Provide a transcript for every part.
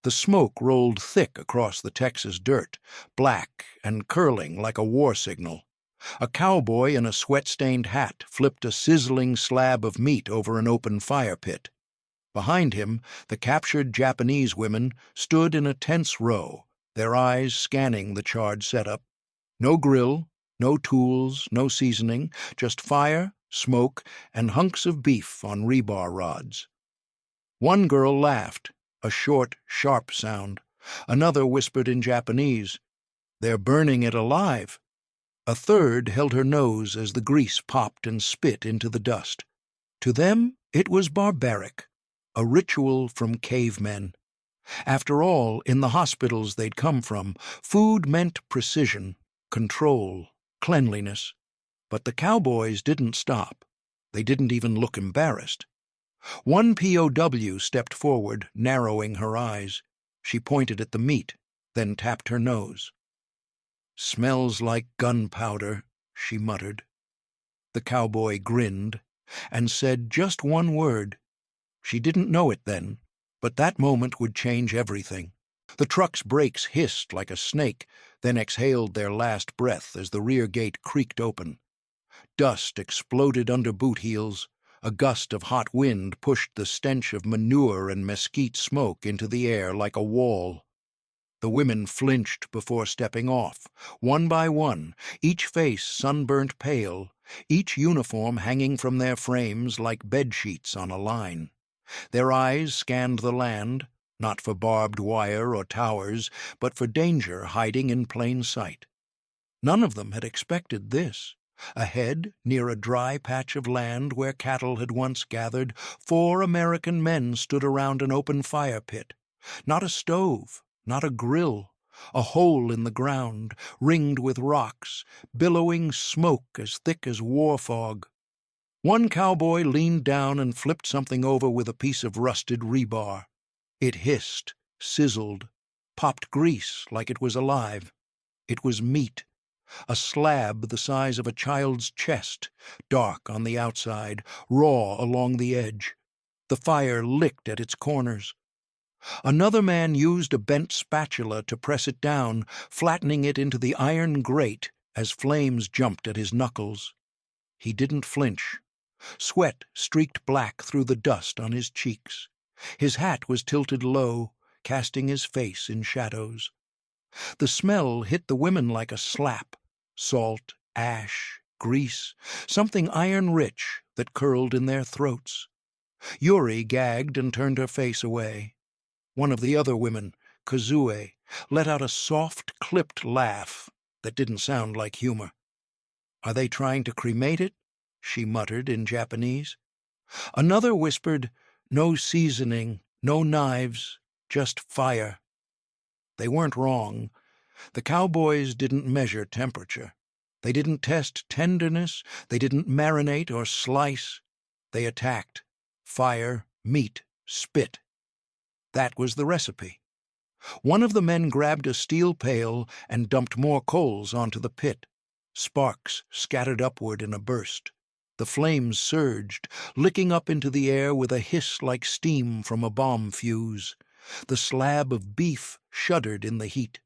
The smoke rolled thick across the Texas dirt, black and curling like a war signal. A cowboy in a sweat-stained hat flipped a sizzling slab of meat over an open fire pit. Behind him, the captured Japanese women stood in a tense row, their eyes scanning the charred setup. No grill, no tools, no seasoning, just fire, smoke, and hunks of beef on rebar rods. One girl laughed, a short, sharp sound. Another whispered in Japanese, "They're burning it alive." A third held her nose as the grease popped and spit into the dust. To them, it was barbaric, a ritual from cavemen. After all, in the hospitals they'd come from, food meant precision, control, cleanliness. But the cowboys didn't stop. They didn't even look embarrassed. One POW stepped forward, narrowing her eyes. She pointed at the meat, then tapped her nose. "Smells like gunpowder," she muttered. The cowboy grinned and said just one word. She didn't know it then, but that moment would change everything. The truck's brakes hissed like a snake, then exhaled their last breath as the rear gate creaked open. Dust exploded under boot heels. A gust of hot wind pushed the stench of manure and mesquite smoke into the air like a wall. The women flinched before stepping off, one by one, each face sunburnt pale, each uniform hanging from their frames like bedsheets on a line. Their eyes scanned the land, not for barbed wire or towers, but for danger hiding in plain sight. None of them had expected this. Ahead, near a dry patch of land where cattle had once gathered, 4 American men stood around an open fire pit. Not a stove, not a grill, a hole in the ground, ringed with rocks, billowing smoke as thick as war fog. One cowboy leaned down and flipped something over with a piece of rusted rebar. It hissed, sizzled, popped grease like it was alive. It was meat. A slab the size of a child's chest, dark on the outside, raw along the edge. The fire licked at its corners. Another man used a bent spatula to press it down, flattening it into the iron grate as flames jumped at his knuckles. He didn't flinch. Sweat streaked black through the dust on his cheeks. His hat was tilted low, casting his face in shadows. The smell hit the women like a slap. Salt, ash, grease, something iron-rich that curled in their throats. Yuri gagged and turned her face away. One of the other women, Kazue, let out a soft, clipped laugh that didn't sound like humor. "Are they trying to cremate it?" she muttered in Japanese. Another whispered, "No seasoning, no knives, just fire." They weren't wrong. The cowboys didn't measure temperature. They didn't test tenderness. They didn't marinate or slice. They attacked. Fire, meat, spit. That was the recipe. One of the men grabbed a steel pail and dumped more coals onto the pit. Sparks scattered upward in a burst. The flames surged, licking up into the air with a hiss like steam from a bomb fuse. The slab of beef shuddered in the heat.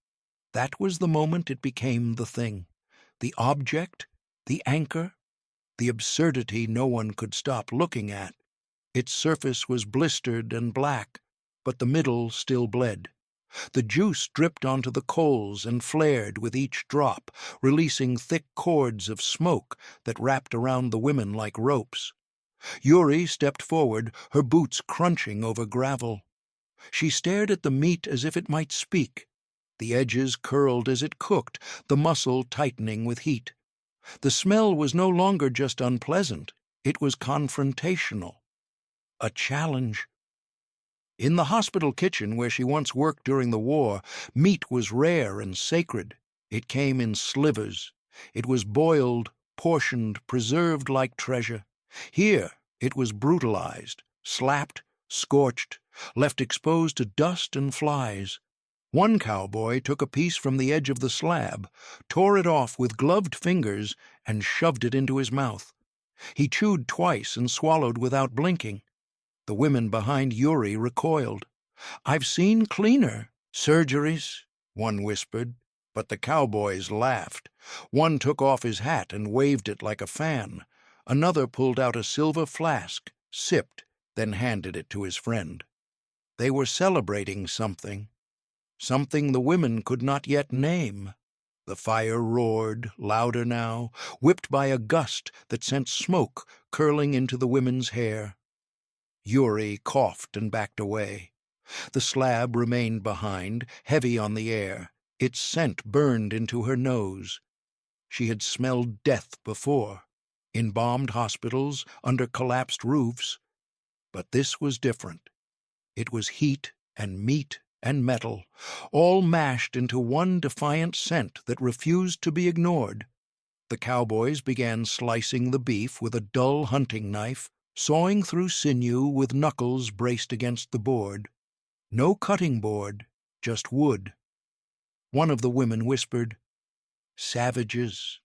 That was the moment it became the thing. The object, the anchor, the absurdity no one could stop looking at. Its surface was blistered and black, but the middle still bled. The juice dripped onto the coals and flared with each drop, releasing thick cords of smoke that wrapped around the women like ropes. Yuri stepped forward, her boots crunching over gravel. She stared at the meat as if it might speak. The edges curled as it cooked, the muscle tightening with heat. The smell was no longer just unpleasant, it was confrontational. A challenge. In the hospital kitchen where she once worked during the war, meat was rare and sacred. It came in slivers. It was boiled, portioned, preserved like treasure. Here it was brutalized, slapped, scorched, left exposed to dust and flies. One cowboy took a piece from the edge of the slab, tore it off with gloved fingers, and shoved it into his mouth. He chewed twice and swallowed without blinking. The women behind Yuri recoiled. "I've seen cleaner surgeries," one whispered, but the cowboys laughed. One took off his hat and waved it like a fan. Another pulled out a silver flask, sipped, then handed it to his friend. They were celebrating something, something the women could not yet name. The fire roared, louder now, whipped by a gust that sent smoke curling into the women's hair. Yuri coughed and backed away. The slab remained behind, heavy on the air. Its scent burned into her nose. She had smelled death before, in bombed hospitals, under collapsed roofs. But this was different. It was heat and meat and metal, all mashed into one defiant scent that refused to be ignored. The cowboys began slicing the beef with a dull hunting knife, sawing through sinew with knuckles braced against the board. No cutting board, just wood. One of the women whispered, "Savages."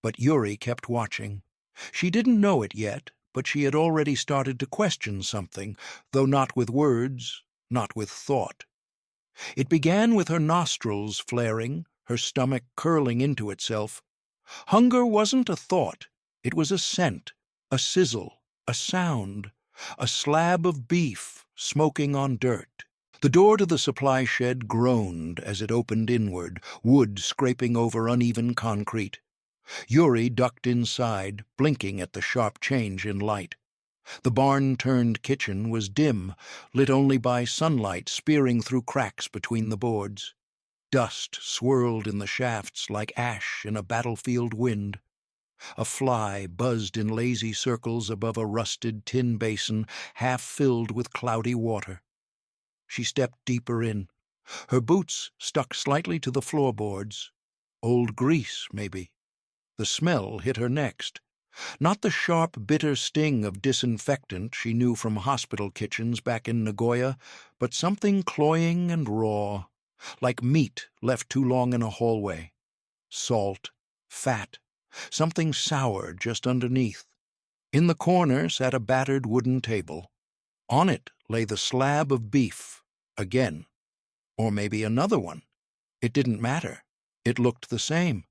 But Yuri kept watching. She didn't know it yet, but she had already started to question something, though not with words, not with thought. It began with her nostrils flaring, her stomach curling into itself. Hunger wasn't a thought, it was a scent, a sizzle, a sound, a slab of beef smoking on dirt. The door to the supply shed groaned as it opened inward, wood scraping over uneven concrete. Yuri ducked inside, blinking at the sharp change in light. The barn-turned kitchen was dim, lit only by sunlight spearing through cracks between the boards. Dust swirled in the shafts like ash in a battlefield wind. A fly buzzed in lazy circles above a rusted tin basin half filled with cloudy water. She stepped deeper in. Her boots stuck slightly to the floorboards. Old grease, maybe. The smell hit her next. Not the sharp, bitter sting of disinfectant she knew from hospital kitchens back in Nagoya, but something cloying and raw, like meat left too long in a hallway. Salt, fat, something sour just underneath. In the corner sat a battered wooden table. On it lay the slab of beef, again. Or maybe another one. It didn't matter. It looked the same.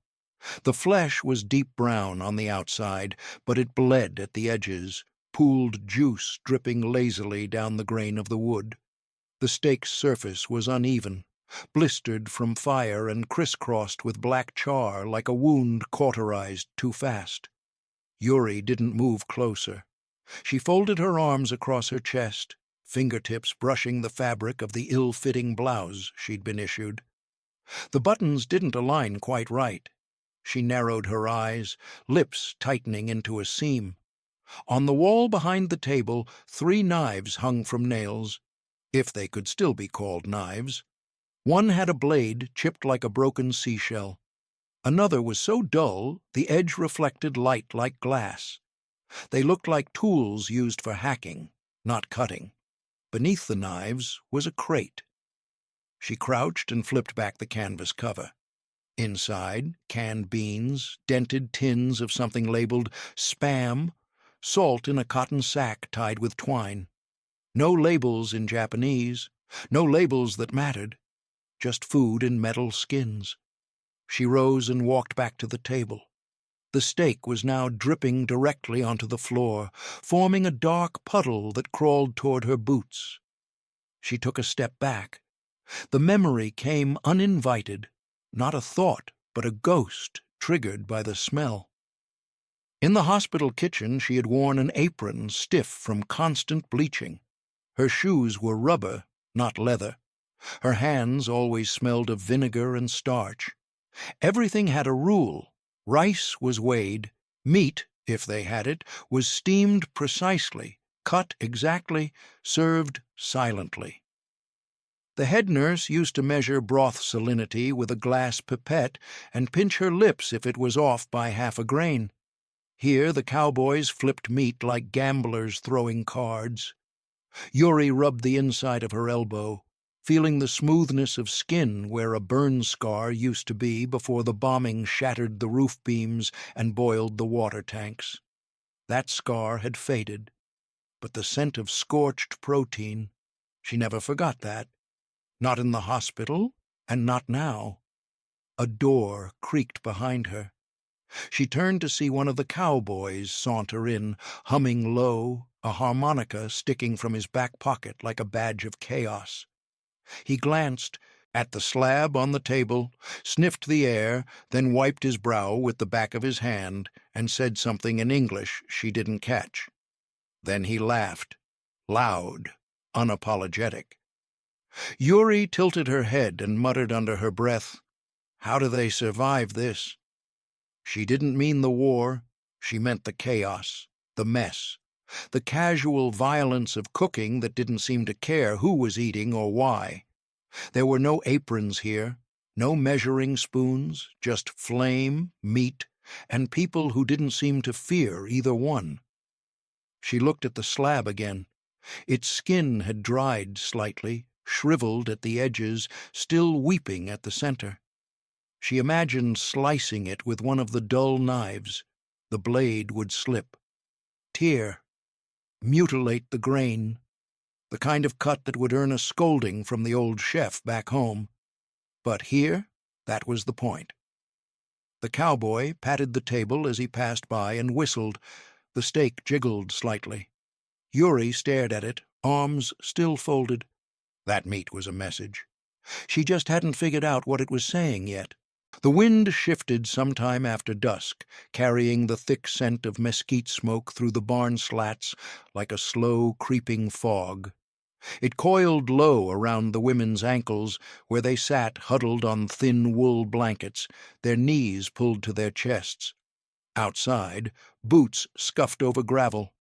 The flesh was deep brown on the outside, but it bled at the edges, pooled juice dripping lazily down the grain of the wood. The steak's surface was uneven, blistered from fire and crisscrossed with black char like a wound cauterized too fast. Yuri didn't move closer. She folded her arms across her chest, fingertips brushing the fabric of the ill-fitting blouse she'd been issued. The buttons didn't align quite right. She narrowed her eyes, lips tightening into a seam. On the wall behind the table, 3 knives hung from nails, if they could still be called knives. One had a blade chipped like a broken seashell. Another was so dull the edge reflected light like glass. They looked like tools used for hacking, not cutting. Beneath the knives was a crate. She crouched and flipped back the canvas cover. Inside, canned beans, dented tins of something labeled Spam, salt in a cotton sack tied with twine. No labels in Japanese, no labels that mattered, just food in metal skins. She rose and walked back to the table. The steak was now dripping directly onto the floor, forming a dark puddle that crawled toward her boots. She took a step back. The memory came uninvited. Not a thought, but a ghost triggered by the smell. In the hospital kitchen she had worn an apron stiff from constant bleaching. Her shoes were rubber, not leather. Her hands always smelled of vinegar and starch. Everything had a rule. Rice was weighed. Meat, if they had it, was steamed precisely, cut exactly, served silently. The head nurse used to measure broth salinity with a glass pipette and pinch her lips if it was off by half a grain. Here the cowboys flipped meat like gamblers throwing cards. Yuri rubbed the inside of her elbow, feeling the smoothness of skin where a burn scar used to be before the bombing shattered the roof beams and boiled the water tanks. That scar had faded, but the scent of scorched protein, She never forgot that. Not in the hospital, and not now. A door creaked behind her. She turned to see one of the cowboys saunter in, humming low, a harmonica sticking from his back pocket like a badge of chaos. He glanced at the slab on the table, sniffed the air, then wiped his brow with the back of his hand and said something in English she didn't catch. Then he laughed, loud, unapologetic. Yuri tilted her head and muttered under her breath, "How do they survive this?" She didn't mean the war, she meant the chaos, the mess, the casual violence of cooking that didn't seem to care who was eating or why. There were no aprons here, no measuring spoons, just flame, meat, and people who didn't seem to fear either one. She looked at the slab again. Its skin had dried slightly, shriveled at the edges, still weeping at the center. She imagined slicing it with one of the dull knives. The blade would slip. Tear. Mutilate the grain. The kind of cut that would earn a scolding from the old chef back home. But here, that was the point. The cowboy patted the table as he passed by and whistled. The steak jiggled slightly. Yuri stared at it, arms still folded. That meat was a message. She just hadn't figured out what it was saying yet. The wind shifted sometime after dusk, carrying the thick scent of mesquite smoke through the barn slats like a slow, creeping fog. It coiled low around the women's ankles, where they sat huddled on thin wool blankets, their knees pulled to their chests. Outside, boots scuffed over gravel.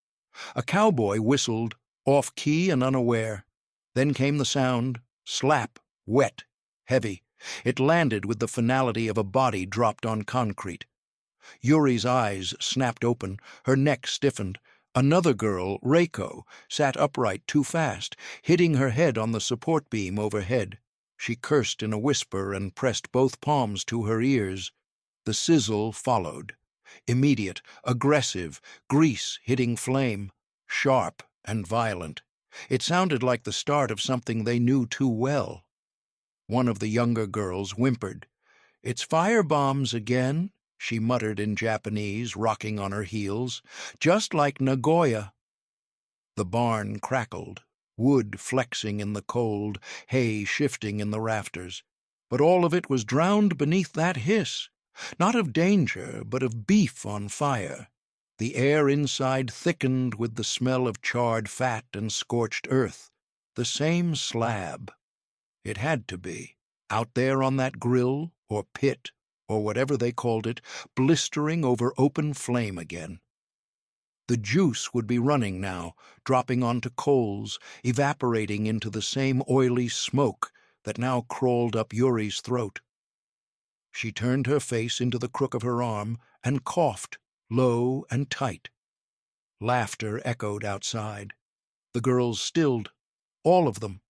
A cowboy whistled, off-key and unaware. Then came the sound, slap, wet, heavy. It landed with the finality of a body dropped on concrete. Yuri's eyes snapped open, her neck stiffened. Another girl, Reiko, sat upright too fast, hitting her head on the support beam overhead. She cursed in a whisper and pressed both palms to her ears. The sizzle followed. Immediate, aggressive, grease hitting flame, sharp and violent. It sounded like the start of something they knew too well. One of the younger girls whimpered. "It's firebombs again," she muttered in Japanese, rocking on her heels. "Just like Nagoya." The barn crackled, wood flexing in the cold, hay shifting in the rafters. But all of it was drowned beneath that hiss. Not of danger, but of beef on fire. The air inside thickened with the smell of charred fat and scorched earth. The same slab. It had to be, out there on that grill, or pit, or whatever they called it, blistering over open flame again. The juice would be running now, dropping onto coals, evaporating into the same oily smoke that now crawled up Yuri's throat. She turned her face into the crook of her arm and coughed, low and tight. Laughter echoed outside. The girls stilled, all of them,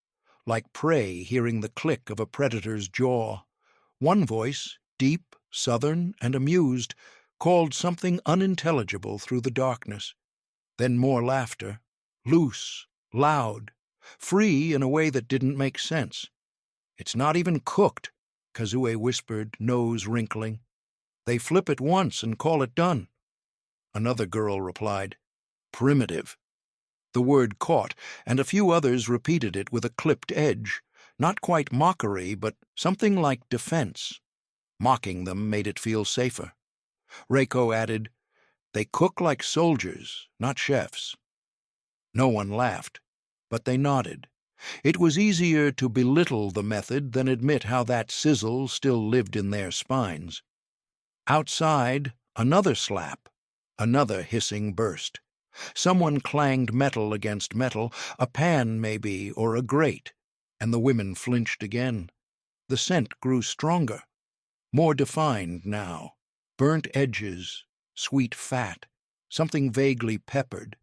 like prey hearing the click of a predator's jaw. One voice, deep, southern, and amused, called something unintelligible through the darkness. Then more laughter, loose, loud, free in a way that didn't make sense. "It's not even cooked," Kazue whispered, nose wrinkling. "They flip it once and call it done." Another girl replied, "Primitive." The word caught, and a few others repeated it with a clipped edge, not quite mockery, but something like defense. Mocking them made it feel safer. Reiko added, "They cook like soldiers, not chefs." No one laughed, but they nodded. It was easier to belittle the method than admit how that sizzle still lived in their spines. Outside, another slap, another hissing burst. Someone clanged metal against metal, a pan maybe, or a grate, and the women flinched again. The scent grew stronger, more defined now. Burnt edges, sweet fat, something vaguely peppered.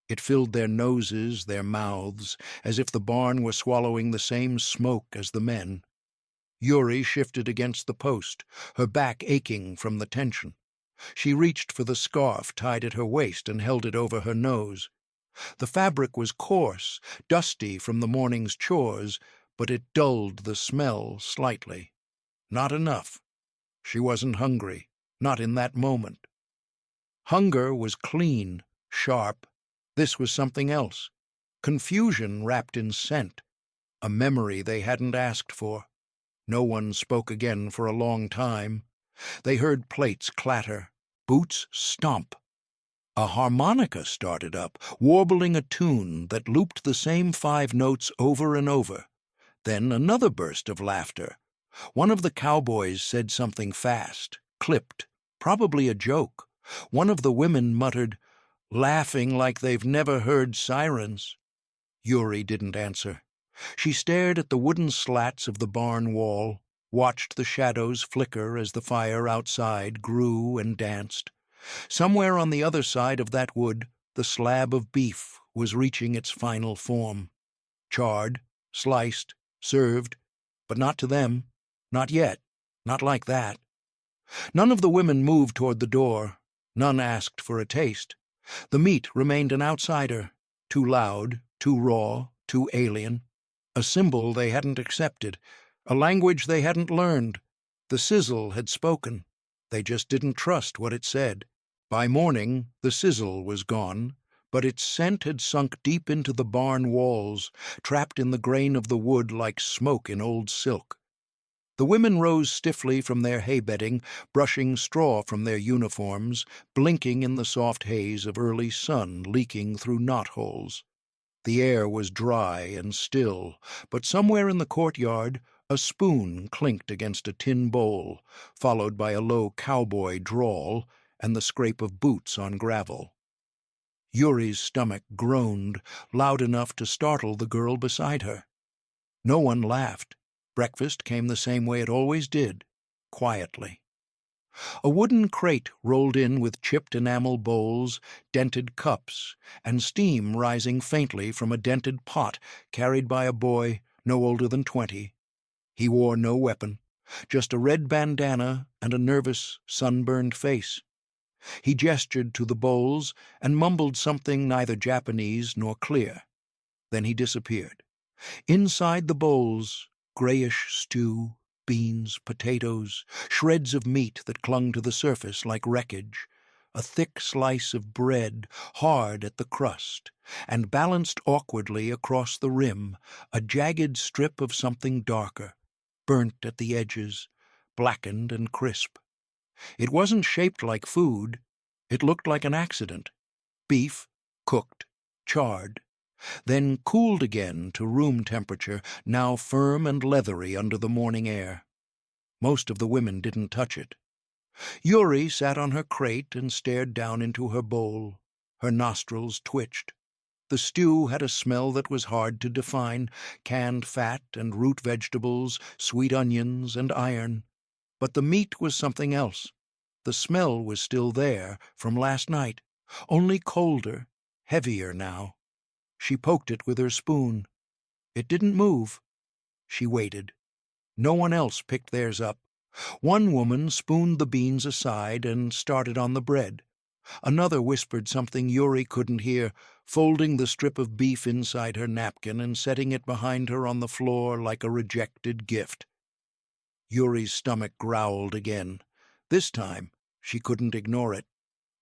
It filled their noses, their mouths, as if the barn were swallowing the same smoke as the men. Yuri shifted against the post, her back aching from the tension. She reached for the scarf tied at her waist and held it over her nose. The fabric was coarse, dusty from the morning's chores, but it dulled the smell slightly. Not enough. She wasn't hungry, not in that moment. Hunger was clean, sharp. This was something else. Confusion wrapped in scent. A memory they hadn't asked for. No one spoke again for a long time. They heard plates clatter, boots stomp. A harmonica started up, warbling a tune that looped the same 5 notes over and over. Then another burst of laughter. One of the cowboys said something fast, clipped, probably a joke. One of the women muttered, "Laughing like they've never heard sirens." Yuri didn't answer. She stared at the wooden slats of the barn wall, watched the shadows flicker as the fire outside grew and danced. Somewhere on the other side of that wood, the slab of beef was reaching its final form. Charred, sliced, served, but not to them. Not yet. Not like that. None of the women moved toward the door. None asked for a taste. The meat remained an outsider, too loud, too raw, too alien. A symbol they hadn't accepted, a language they hadn't learned. The sizzle had spoken. They just didn't trust what it said. By morning, the sizzle was gone, but its scent had sunk deep into the barn walls, trapped in the grain of the wood like smoke in old silk. The women rose stiffly from their hay-bedding, brushing straw from their uniforms, blinking in the soft haze of early sun leaking through knotholes. The air was dry and still, but somewhere in the courtyard a spoon clinked against a tin bowl, followed by a low cowboy drawl and the scrape of boots on gravel. Yuri's stomach groaned, loud enough to startle the girl beside her. No one laughed. Breakfast came the same way it always did, quietly. A wooden crate rolled in with chipped enamel bowls, dented cups, and steam rising faintly from a dented pot carried by a boy no older than 20. He wore no weapon, just a red bandana and a nervous, sunburned face. He gestured to the bowls and mumbled something neither Japanese nor clear. Then he disappeared. Inside the bowls, grayish stew, beans, potatoes, shreds of meat that clung to the surface like wreckage, a thick slice of bread, hard at the crust, and balanced awkwardly across the rim, a jagged strip of something darker, burnt at the edges, blackened and crisp. It wasn't shaped like food. It looked like an accident. Beef, cooked, charred, then cooled again to room temperature, now firm and leathery under the morning air. Most of the women didn't touch it. Yuri sat on her crate and stared down into her bowl. Her nostrils twitched. The stew had a smell that was hard to define, canned fat and root vegetables, sweet onions and iron. But the meat was something else. The smell was still there, from last night, only colder, heavier now. She poked it with her spoon. It didn't move. She waited. No one else picked theirs up. One woman spooned the beans aside and started on the bread. Another whispered something Yuri couldn't hear, folding the strip of beef inside her napkin and setting it behind her on the floor like a rejected gift. Yuri's stomach growled again. This time, she couldn't ignore it.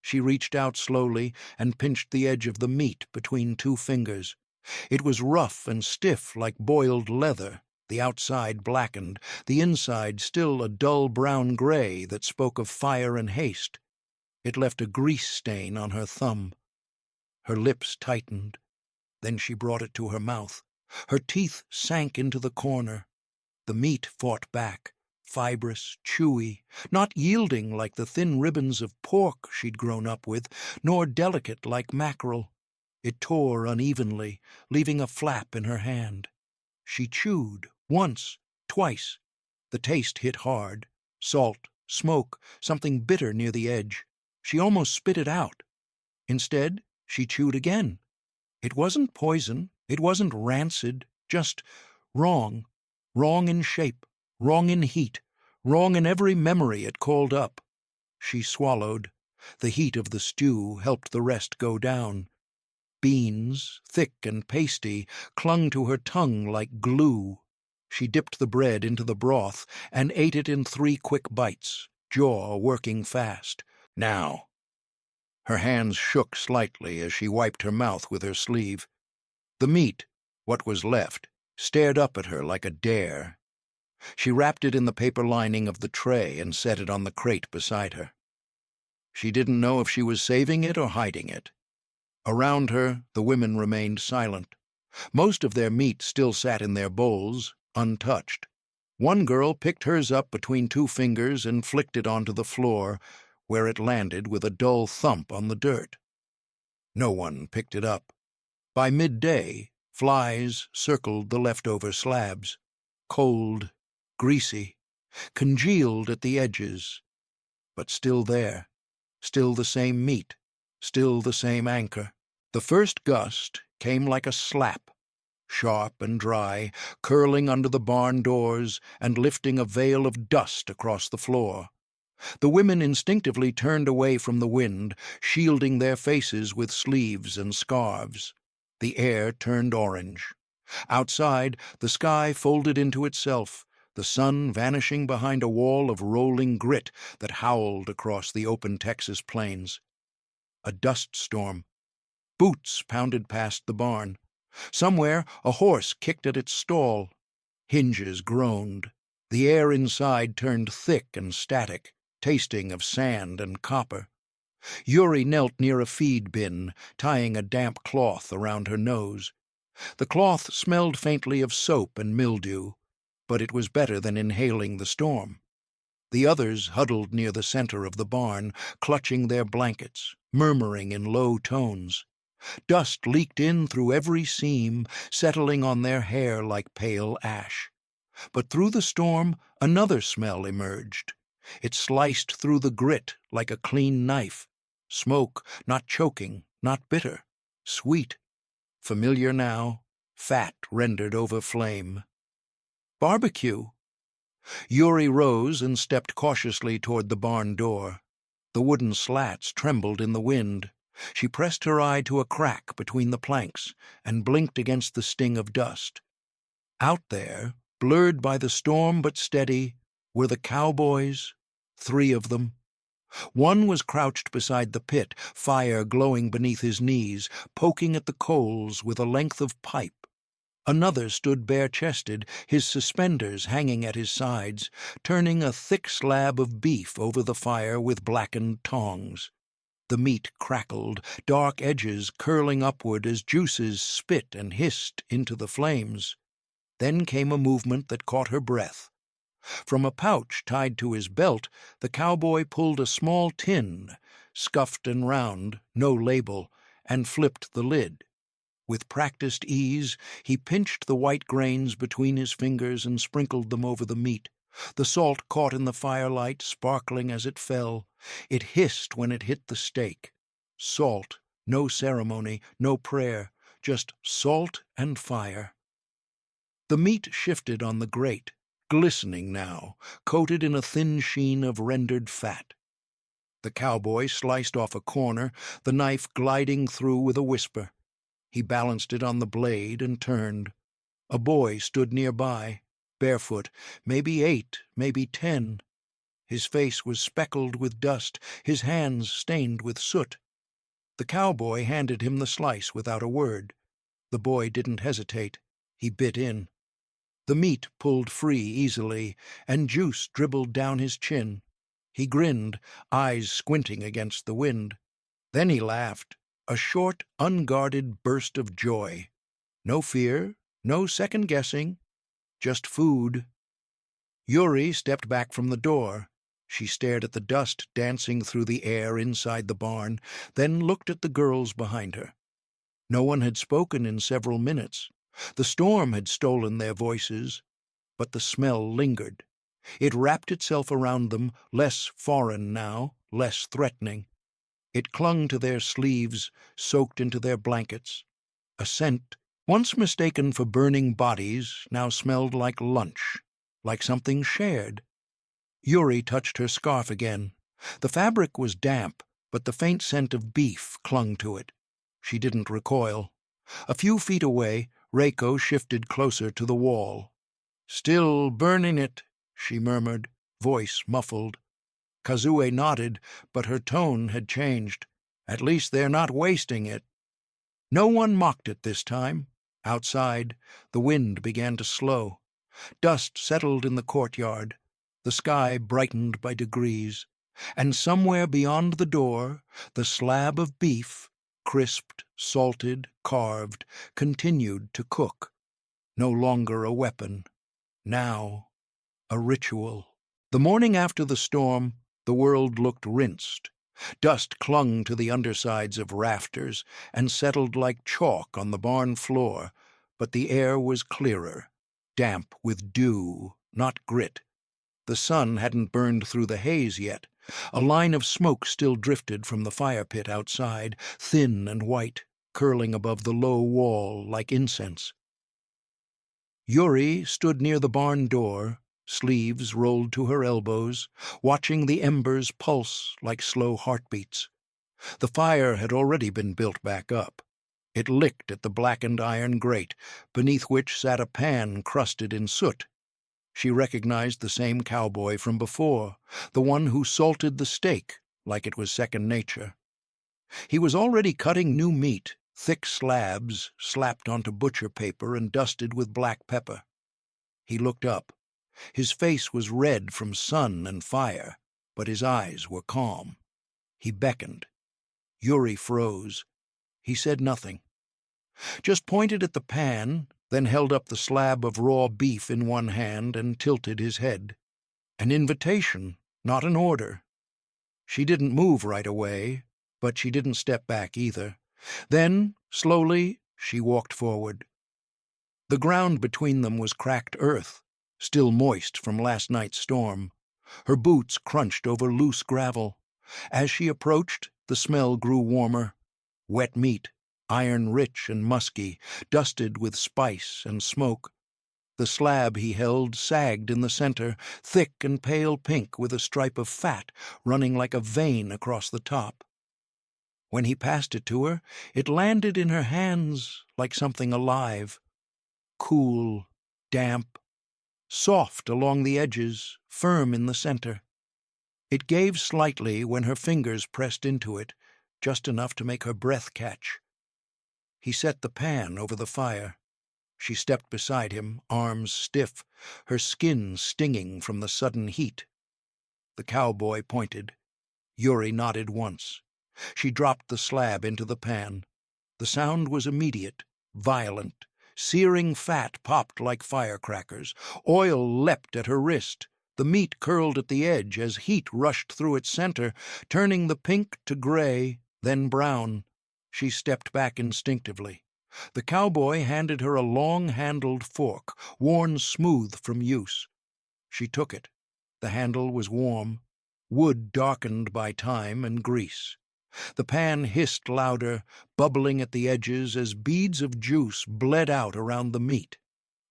She reached out slowly and pinched the edge of the meat between 2 fingers. It was rough and stiff like boiled leather, the outside blackened, the inside still a dull brown gray that spoke of fire and haste. It left a grease stain on her thumb. Her lips tightened. Then she brought it to her mouth. Her teeth sank into the corner. The meat fought back, fibrous, chewy, not yielding like the thin ribbons of pork she'd grown up with, nor delicate like mackerel. It tore unevenly, leaving a flap in her hand. She chewed, once, twice. The taste hit hard. Salt, smoke, something bitter near the edge. She almost spit it out. Instead, she chewed again. It wasn't poison, it wasn't rancid, just wrong. Wrong in shape, wrong in heat, wrong in every memory it called up. She swallowed. The heat of the stew helped the rest go down. Beans, thick and pasty, clung to her tongue like glue. She dipped the bread into the broth and ate it in 3 quick bites, jaw working fast. Now. Her hands shook slightly as she wiped her mouth with her sleeve. The meat, what was left, stared up at her like a dare. She wrapped it in the paper lining of the tray and set it on the crate beside her. She didn't know if she was saving it or hiding it. Around her, the women remained silent. Most of their meat still sat in their bowls, untouched. One girl picked hers up between 2 fingers and flicked it onto the floor, where it landed with a dull thump on the dirt. No one picked it up. By midday, flies circled the leftover slabs, cold, greasy, congealed at the edges, but still there, still the same meat, still the same anchor. The first gust came like a slap, sharp and dry, curling under the barn doors and lifting a veil of dust across the floor. The women instinctively turned away from the wind, shielding their faces with sleeves and scarves. The air turned orange. Outside, the sky folded into itself, the sun vanishing behind a wall of rolling grit that howled across the open Texas plains. A dust storm. Boots pounded past the barn. Somewhere, a horse kicked at its stall. Hinges groaned. The air inside turned thick and static, tasting of sand and copper. Yuri knelt near a feed bin, tying a damp cloth around her nose. The cloth smelled faintly of soap and mildew, but it was better than inhaling the storm. The others huddled near the center of the barn, clutching their blankets, murmuring in low tones. Dust leaked in through every seam, settling on their hair like pale ash. But through the storm, another smell emerged. It sliced through the grit like a clean knife. Smoke, not choking, not bitter. Sweet. Familiar now, fat rendered over flame. Barbecue. Yuri rose and stepped cautiously toward the barn door. The wooden slats trembled in the wind. She pressed her eye to a crack between the planks and blinked against the sting of dust. Out there, blurred by the storm but steady, were the cowboys, 3 of them. One was crouched beside the pit, fire glowing beneath his knees, poking at the coals with a length of pipe. Another stood bare-chested, his suspenders hanging at his sides, turning a thick slab of beef over the fire with blackened tongs. The meat crackled, dark edges curling upward as juices spit and hissed into the flames. Then came a movement that caught her breath. From a pouch tied to his belt, the cowboy pulled a small tin, scuffed and round, no label, and flipped the lid. With practiced ease, he pinched the white grains between his fingers and sprinkled them over the meat. The salt caught in the firelight, sparkling as it fell. It hissed when it hit the steak. Salt, no ceremony, no prayer, just salt and fire. The meat shifted on the grate, glistening now, coated in a thin sheen of rendered fat. The cowboy sliced off a corner, the knife gliding through with a whisper. He balanced it on the blade and turned. A boy stood nearby, barefoot, maybe 8, maybe 10. His face was speckled with dust, his hands stained with soot. The cowboy handed him the slice without a word. The boy didn't hesitate. He bit in. The meat pulled free easily, and juice dribbled down his chin. He grinned, eyes squinting against the wind. Then he laughed, a short, unguarded burst of joy. No fear, no second-guessing, just food. Yuri stepped back from the door. She stared at the dust dancing through the air inside the barn, then looked at the girls behind her. No one had spoken in several minutes. The storm had stolen their voices, but the smell lingered. It wrapped itself around them, less foreign now, less threatening. It clung to their sleeves, soaked into their blankets. A scent, once mistaken for burning bodies, now smelled like lunch, like something shared. Yuri touched her scarf again. The fabric was damp, but the faint scent of beef clung to it. She didn't recoil. A few feet away, Reiko shifted closer to the wall. "Still burning it," she murmured, voice muffled. Kazue nodded, but her tone had changed. "At least they're not wasting it." No one mocked it this time. Outside, the wind began to slow. Dust settled in the courtyard. The sky brightened by degrees. And somewhere beyond the door, the slab of beef, crisped, salted, carved, continued to cook. No longer a weapon. Now, a ritual. The morning after the storm, the world looked rinsed. Dust clung to the undersides of rafters and settled like chalk on the barn floor, but the air was clearer, damp with dew, not grit. The sun hadn't burned through the haze yet. A line of smoke still drifted from the fire pit outside, thin and white, curling above the low wall like incense. Yuri stood near the barn door, sleeves rolled to her elbows, watching the embers pulse like slow heartbeats. The fire had already been built back up. It licked at the blackened iron grate, beneath which sat a pan crusted in soot. She recognized the same cowboy from before, the one who salted the steak like it was second nature. He was already cutting new meat, thick slabs slapped onto butcher paper and dusted with black pepper. He looked up. His face was red from sun and fire, but his eyes were calm. He beckoned. Yuri froze. He said nothing. Just pointed at the pan, then held up the slab of raw beef in one hand and tilted his head. An invitation, not an order. She didn't move right away, but she didn't step back either. Then, slowly, she walked forward. The ground between them was cracked earth, still moist from last night's storm. Her boots crunched over loose gravel. As she approached, the smell grew warmer. Wet meat, iron-rich and musky, dusted with spice and smoke. The slab he held sagged in the center, thick and pale pink with a stripe of fat running like a vein across the top. When he passed it to her, it landed in her hands like something alive. Cool, damp, soft along the edges, firm in the center. It gave slightly when her fingers pressed into it, just enough to make her breath catch. He set the pan over the fire. She stepped beside him, arms stiff, her skin stinging from the sudden heat. The cowboy pointed. Yuri nodded once. She dropped the slab into the pan. The sound was immediate, violent. Searing fat popped like firecrackers. Oil leapt at her wrist. The meat curled at the edge as heat rushed through its center, turning the pink to gray, then brown. She stepped back instinctively. The cowboy handed her a long-handled fork, worn smooth from use. She took it. The handle was warm, wood darkened by time and grease. The pan hissed louder, bubbling at the edges as beads of juice bled out around the meat.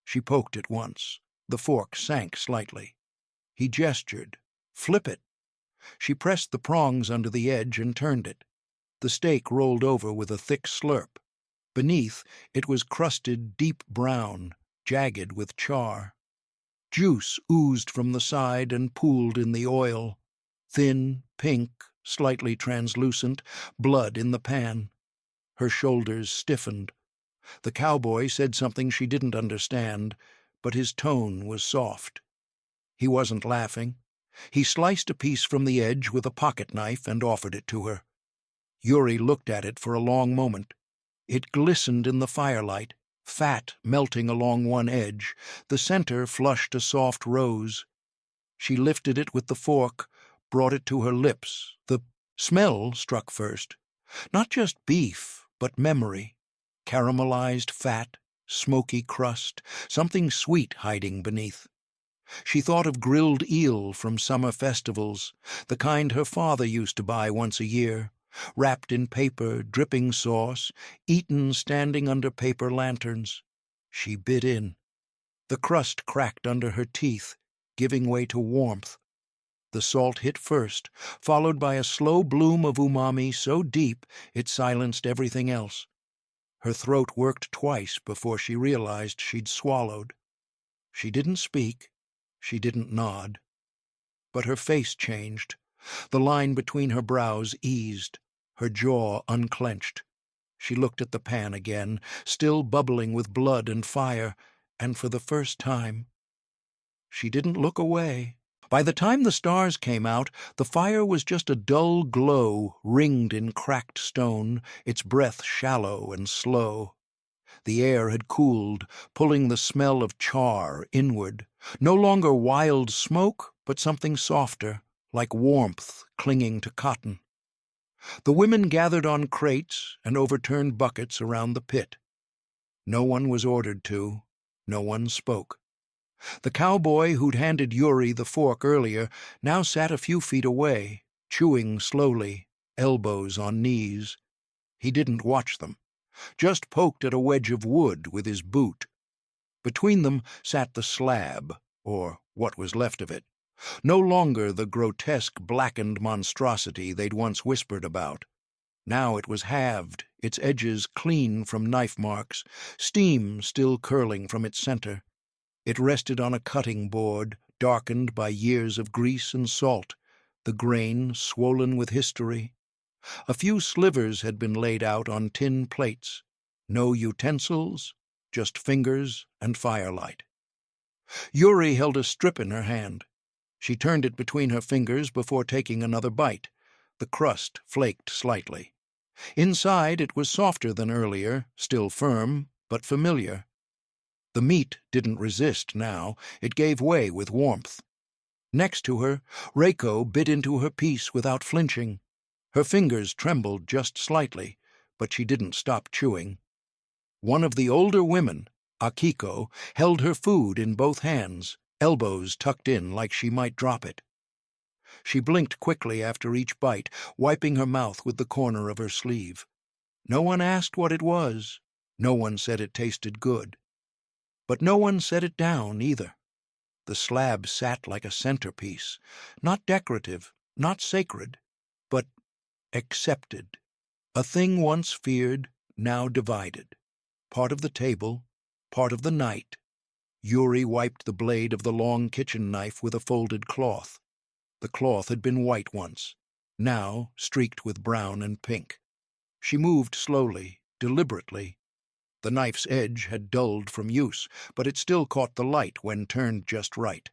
She poked it once. The fork sank slightly. He gestured. "Flip it." She pressed the prongs under the edge and turned it. The steak rolled over with a thick slurp. Beneath, it was crusted deep brown, jagged with char. Juice oozed from the side and pooled in the oil. Thin, pink, slightly translucent, blood in the pan. Her shoulders stiffened. The cowboy said something she didn't understand, but his tone was soft. He wasn't laughing. He sliced a piece from the edge with a pocket knife and offered it to her. Yuri looked at it for a long moment. It glistened in the firelight, fat melting along one edge. The center flushed a soft rose. She lifted it with the fork, brought it to her lips. The smell struck first. Not just beef, but memory. Caramelized fat, smoky crust, something sweet hiding beneath. She thought of grilled eel from summer festivals, the kind her father used to buy once a year, wrapped in paper, dripping sauce, eaten standing under paper lanterns. She bit in. The crust cracked under her teeth, giving way to warmth. The salt hit first, followed by a slow bloom of umami so deep it silenced everything else. Her throat worked twice before she realized she'd swallowed. She didn't speak, she didn't nod. But her face changed. The line between her brows eased, her jaw unclenched. She looked at the pan again, still bubbling with blood and fire, and for the first time, she didn't look away. By the time the stars came out, the fire was just a dull glow ringed in cracked stone, its breath shallow and slow. The air had cooled, pulling the smell of char inward. No longer wild smoke, but something softer, like warmth clinging to cotton. The women gathered on crates and overturned buckets around the pit. No one was ordered to. No one spoke. The cowboy who'd handed Yuri the fork earlier now sat a few feet away, chewing slowly, elbows on knees. He didn't watch them, just poked at a wedge of wood with his boot. Between them sat the slab, or what was left of it, no longer the grotesque blackened monstrosity they'd once whispered about. Now it was halved, its edges clean from knife marks, steam still curling from its center. It rested on a cutting board, darkened by years of grease and salt, the grain swollen with history. A few slivers had been laid out on tin plates. No utensils, just fingers and firelight. Yuri held a strip in her hand. She turned it between her fingers before taking another bite. The crust flaked slightly. Inside it was softer than earlier, still firm, but familiar. The meat didn't resist now. It gave way with warmth. Next to her, Reiko bit into her piece without flinching. Her fingers trembled just slightly, but she didn't stop chewing. One of the older women, Akiko, held her food in both hands, elbows tucked in like she might drop it. She blinked quickly after each bite, wiping her mouth with the corner of her sleeve. No one asked what it was. No one said it tasted good. But no one set it down, either. The slab sat like a centerpiece, not decorative, not sacred, but accepted. A thing once feared, now divided. Part of the table, part of the night. Yuri wiped the blade of the long kitchen knife with a folded cloth. The cloth had been white once, now streaked with brown and pink. She moved slowly, deliberately. The knife's edge had dulled from use, but it still caught the light when turned just right.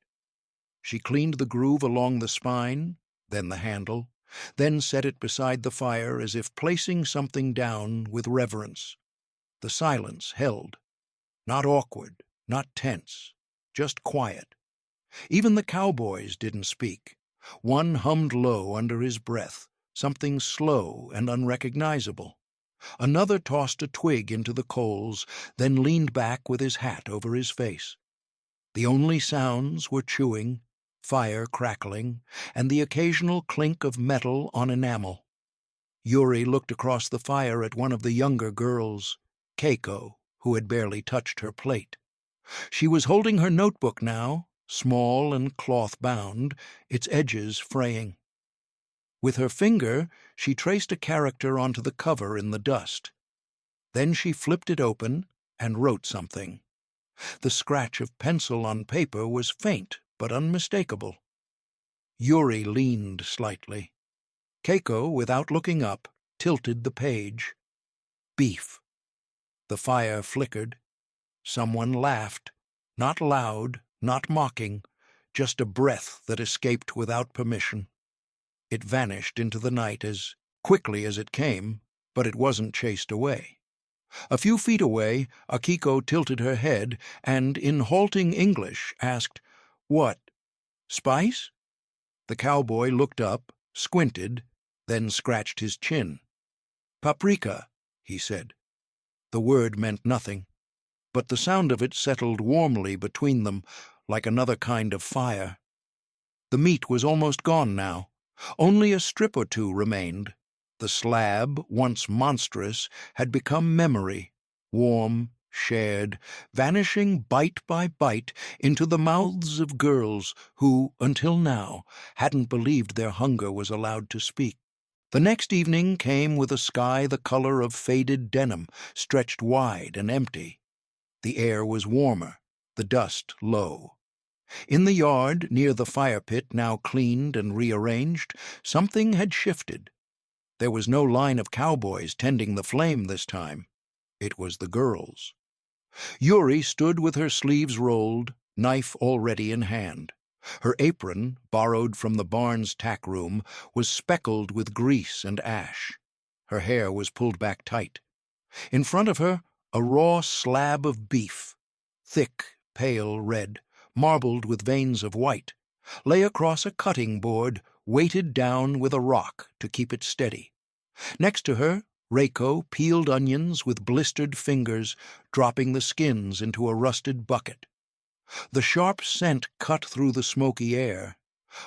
She cleaned the groove along the spine, then the handle, then set it beside the fire as if placing something down with reverence. The silence held. Not awkward, not tense, just quiet. Even the cowboys didn't speak. One hummed low under his breath, something slow and unrecognizable. Another tossed a twig into the coals, then leaned back with his hat over his face. The only sounds were chewing, fire crackling, and the occasional clink of metal on enamel. Yuri looked across the fire at one of the younger girls, Keiko, who had barely touched her plate. She was holding her notebook now, small and cloth-bound, its edges fraying. With her finger, she traced a character onto the cover in the dust. Then she flipped it open and wrote something. The scratch of pencil on paper was faint but unmistakable. Yuri leaned slightly. Keiko, without looking up, tilted the page. Beef. The fire flickered. Someone laughed. Not loud, not mocking, just a breath that escaped without permission. It vanished into the night as quickly as it came, but it wasn't chased away. A few feet away, Akiko tilted her head and, in halting English, asked, "What? Spice?" The cowboy looked up, squinted, then scratched his chin. "Paprika," he said. The word meant nothing, but the sound of it settled warmly between them like another kind of fire. The meat was almost gone now. Only a strip or two remained. The slab, once monstrous, had become memory, warm, shared, vanishing bite by bite into the mouths of girls who, until now, hadn't believed their hunger was allowed to speak. The next evening came with a sky the color of faded denim, stretched wide and empty. The air was warmer, the dust low. In the yard, near the fire pit now cleaned and rearranged, something had shifted. There was no line of cowboys tending the flame this time. It was the girls. Yuri stood with her sleeves rolled, knife already in hand. Her apron, borrowed from the barn's tack room, was speckled with grease and ash. Her hair was pulled back tight. In front of her, a raw slab of beef, thick, pale red, marbled with veins of white, lay across a cutting board, weighted down with a rock to keep it steady. Next to her, Reiko peeled onions with blistered fingers, dropping the skins into a rusted bucket. The sharp scent cut through the smoky air.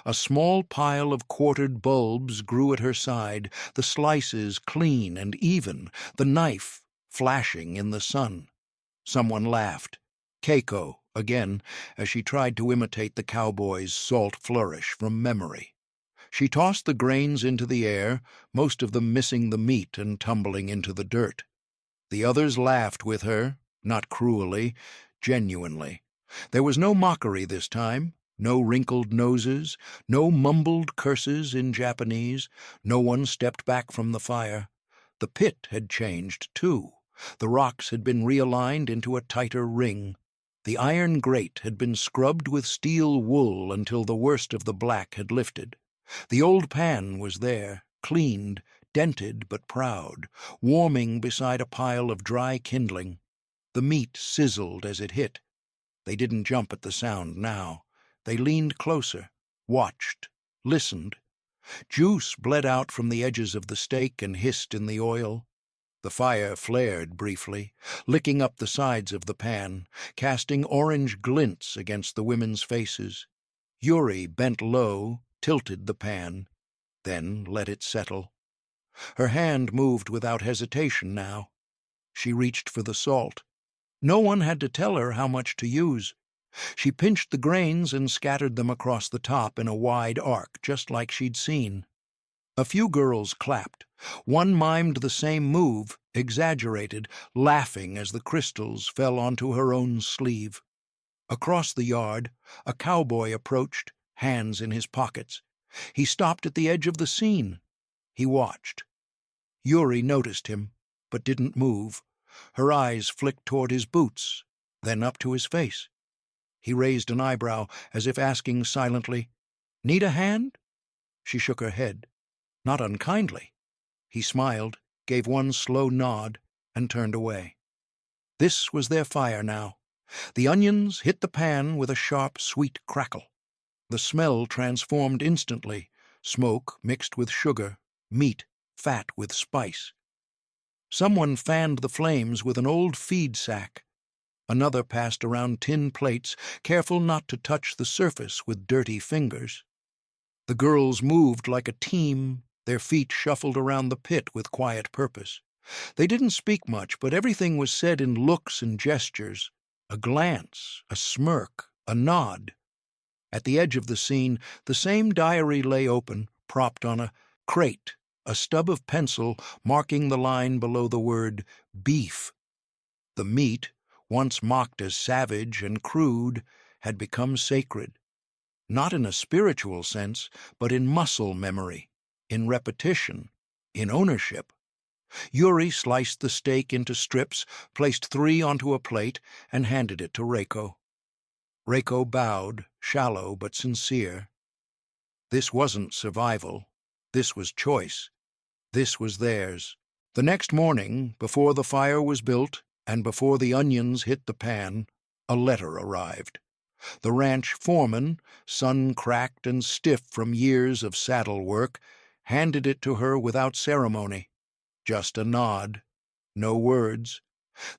A small pile of quartered bulbs grew at her side, the slices clean and even, the knife flashing in the sun. Someone laughed. Keiko, again, as she tried to imitate the cowboy's salt flourish from memory. She tossed the grains into the air, most of them missing the meat and tumbling into the dirt. The others laughed with her, not cruelly, genuinely. There was no mockery this time, no wrinkled noses, no mumbled curses in Japanese. No one stepped back from the fire. The pit had changed, too. The rocks had been realigned into a tighter ring. The iron grate had been scrubbed with steel wool until the worst of the black had lifted. The old pan was there, cleaned, dented but proud, warming beside a pile of dry kindling. The meat sizzled as it hit. They didn't jump at the sound now. They leaned closer, watched, listened. Juice bled out from the edges of the steak and hissed in the oil. The fire flared briefly, licking up the sides of the pan, casting orange glints against the women's faces. Yuri bent low, tilted the pan, then let it settle. Her hand moved without hesitation now. She reached for the salt. No one had to tell her how much to use. She pinched the grains and scattered them across the top in a wide arc, just like she'd seen. A few girls clapped. One mimed the same move, exaggerated, laughing as the crystals fell onto her own sleeve. Across the yard, a cowboy approached, hands in his pockets. He stopped at the edge of the scene. He watched. Yuri noticed him, but didn't move. Her eyes flicked toward his boots, then up to his face. He raised an eyebrow, as if asking silently, "Need a hand?" She shook her head. Not unkindly. He smiled, gave one slow nod, and turned away. This was their fire now. The onions hit the pan with a sharp, sweet crackle. The smell transformed instantly, smoke mixed with sugar, meat, fat with spice. Someone fanned the flames with an old feed sack. Another passed around tin plates, careful not to touch the surface with dirty fingers. The girls moved like a team, their feet shuffled around the pit with quiet purpose. They didn't speak much, but everything was said in looks and gestures, a glance, a smirk, a nod. At the edge of the scene, the same diary lay open, propped on a crate, a stub of pencil marking the line below the word beef. The meat, once mocked as savage and crude, had become sacred. Not in a spiritual sense, but in muscle memory, in repetition, in ownership. Yuri sliced the steak into strips, placed 3 onto a plate, and handed it to Reiko. Reiko bowed, shallow but sincere. This wasn't survival. This was choice. This was theirs. The next morning, before the fire was built, and before the onions hit the pan, a letter arrived. The ranch foreman, sun-cracked and stiff from years of saddle work, handed it to her without ceremony. Just a nod. No words.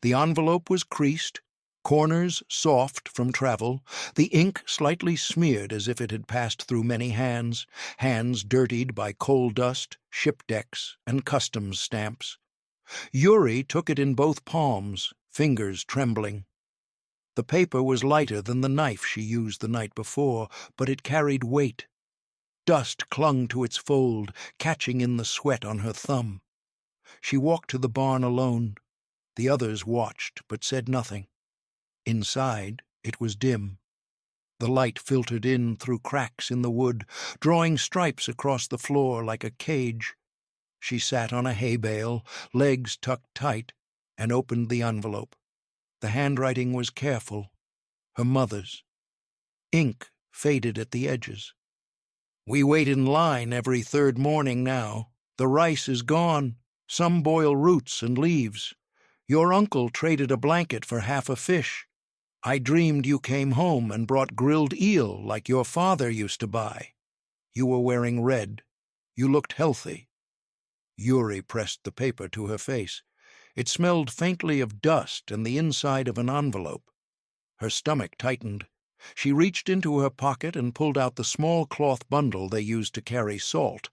The envelope was creased, corners soft from travel, the ink slightly smeared as if it had passed through many hands, hands dirtied by coal dust, ship decks, and customs stamps. Yuri took it in both palms, fingers trembling. The paper was lighter than the knife she used the night before, but it carried weight. Dust clung to its fold, catching in the sweat on her thumb. She walked to the barn alone. The others watched, but said nothing. Inside, it was dim. The light filtered in through cracks in the wood, drawing stripes across the floor like a cage. She sat on a hay bale, legs tucked tight, and opened the envelope. The handwriting was careful, her mother's. Ink faded at the edges. "We wait in line every third morning now. The rice is gone. Some boil roots and leaves. Your uncle traded a blanket for half a fish. I dreamed you came home and brought grilled eel like your father used to buy. You were wearing red. You looked healthy." Yuri pressed the paper to her face. It smelled faintly of dust and the inside of an envelope. Her stomach tightened. She reached into her pocket and pulled out the small cloth bundle they used to carry salt,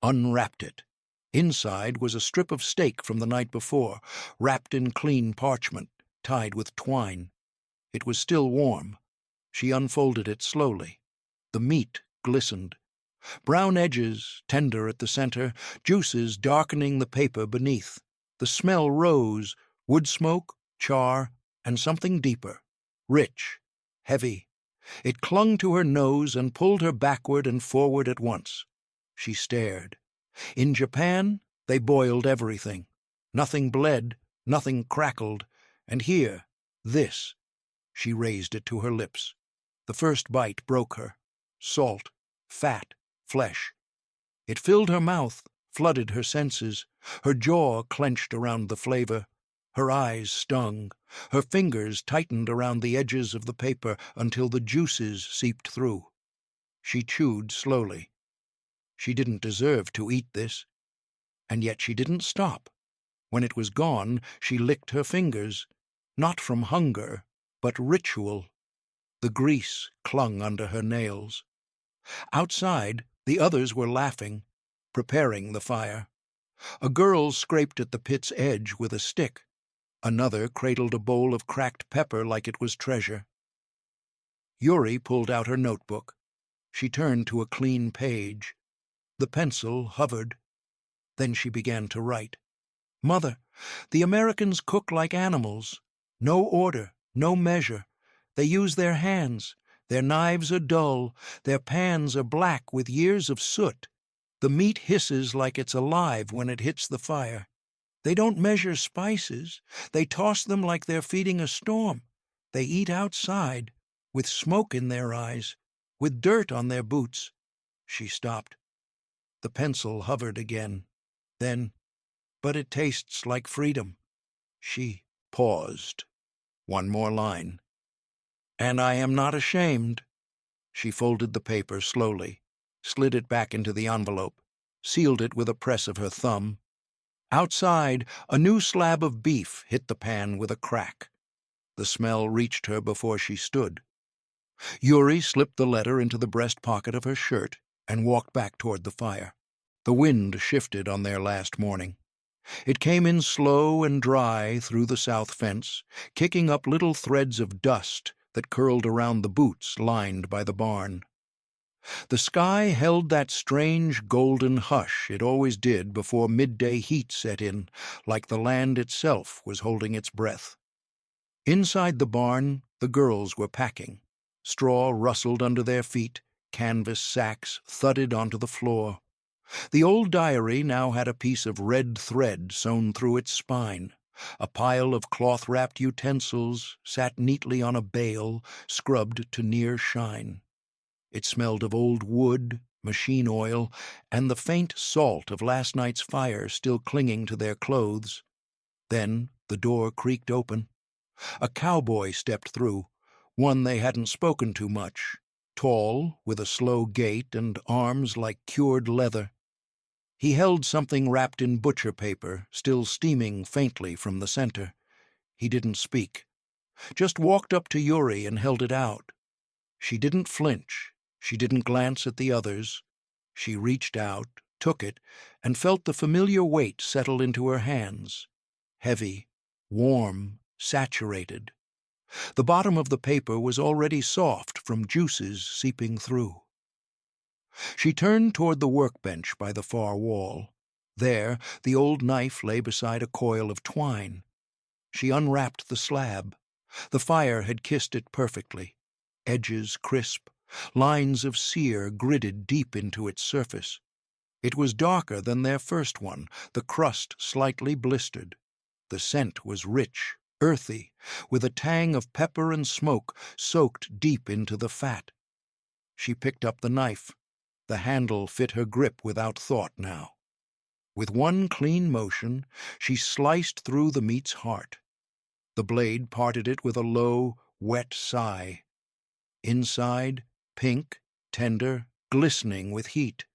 unwrapped it. Inside was a strip of steak from the night before, wrapped in clean parchment, tied with twine. It was still warm. She unfolded it slowly. The meat glistened. Brown edges, tender at the center, juices darkening the paper beneath. The smell rose, wood smoke, char, and something deeper, rich, heavy. It clung to her nose and pulled her backward and forward at once. She stared. In Japan, they boiled everything. Nothing bled, nothing crackled, and here, this. She raised it to her lips. The first bite broke her. Salt, fat, flesh. It filled her mouth, flooded her senses. Her jaw clenched around the flavor. Her eyes stung. Her fingers tightened around the edges of the paper until the juices seeped through. She chewed slowly. She didn't deserve to eat this. And yet she didn't stop. When it was gone, she licked her fingers, not from hunger, but ritual. The grease clung under her nails. Outside, the others were laughing, preparing the fire. A girl scraped at the pit's edge with a stick. Another cradled a bowl of cracked pepper like it was treasure. Yuri pulled out her notebook. She turned to a clean page. The pencil hovered. Then she began to write. "Mother, the Americans cook like animals. No order, no measure. They use their hands. Their knives are dull. Their pans are black with years of soot. The meat hisses like it's alive when it hits the fire. They don't measure spices. They toss them like they're feeding a storm. They eat outside, with smoke in their eyes, with dirt on their boots." She stopped. The pencil hovered again. Then, "But it tastes like freedom." She paused. One more line. "And I am not ashamed." She folded the paper slowly, slid it back into the envelope, sealed it with a press of her thumb. Outside, a new slab of beef hit the pan with a crack. The smell reached her before she stood. Yuri slipped the letter into the breast pocket of her shirt and walked back toward the fire. The wind shifted on their last morning. It came in slow and dry through the south fence, kicking up little threads of dust that curled around the boots lined by the barn. The sky held that strange golden hush it always did before midday heat set in, like the land itself was holding its breath. Inside the barn, the girls were packing. Straw rustled under their feet, canvas sacks thudded onto the floor. The old diary now had a piece of red thread sewn through its spine. A pile of cloth-wrapped utensils sat neatly on a bale, scrubbed to near shine. It smelled of old wood, machine oil, and the faint salt of last night's fire still clinging to their clothes. Then the door creaked open. A cowboy stepped through, one they hadn't spoken to much, tall, with a slow gait and arms like cured leather. He held something wrapped in butcher paper, still steaming faintly from the center. He didn't speak, just walked up to Yuri and held it out. She didn't flinch. She didn't glance at the others. She reached out, took it, and felt the familiar weight settle into her hands. Heavy, warm, saturated. The bottom of the paper was already soft from juices seeping through. She turned toward the workbench by the far wall. There, the old knife lay beside a coil of twine. She unwrapped the slab. The fire had kissed it perfectly. Edges crisp, lines of sear gridded deep into its surface. It was darker than their first one, the crust slightly blistered. The scent was rich, earthy, with a tang of pepper and smoke soaked deep into the fat. She picked up the knife. The handle fit her grip without thought now. With one clean motion, she sliced through the meat's heart. The blade parted it with a low, wet sigh. Inside, pink, tender, glistening with heat.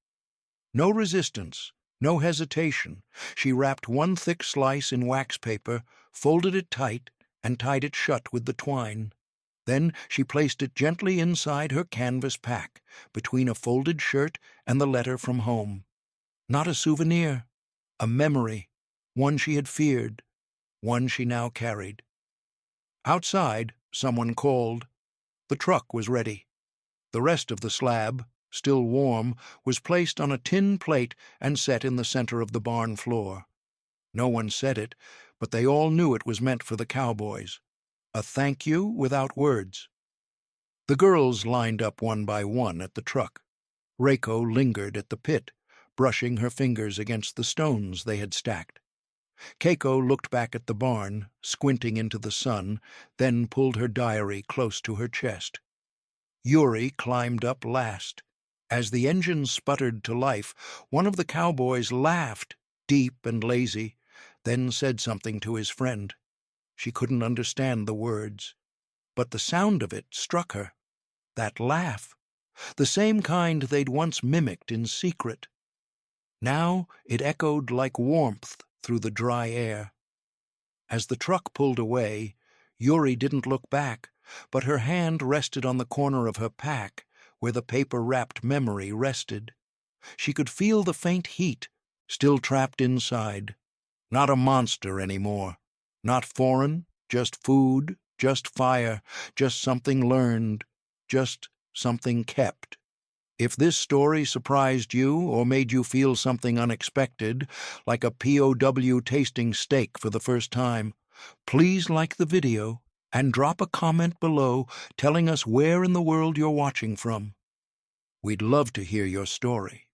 No resistance, no hesitation. She wrapped one thick slice in wax paper, folded it tight, and tied it shut with the twine. Then she placed it gently inside her canvas pack, between a folded shirt and the letter from home. Not a souvenir, a memory, one she had feared, one she now carried. Outside, someone called. The truck was ready. The rest of the slab, still warm, was placed on a tin plate and set in the center of the barn floor. No one said it, but they all knew it was meant for the Cowboys. A thank you without words. The girls lined up one by one at the truck. Reiko lingered at the pit, brushing her fingers against the stones they had stacked. Keiko looked back at the barn, squinting into the sun, then pulled her diary close to her chest. Yuri climbed up last. As the engine sputtered to life, one of the Cowboys laughed, deep and lazy, then said something to his friend. She couldn't understand the words, but the sound of it struck her. That laugh, the same kind they'd once mimicked in secret. Now it echoed like warmth through the dry air. As the truck pulled away, Yuri didn't look back, but her hand rested on the corner of her pack, where the paper-wrapped memory rested. She could feel the faint heat, still trapped inside. Not a monster anymore. Not foreign, just food, just fire, just something learned, just something kept. If this story surprised you or made you feel something unexpected, like a POW tasting steak for the first time, please like the video and drop a comment below telling us where in the world you're watching from. We'd love to hear your story.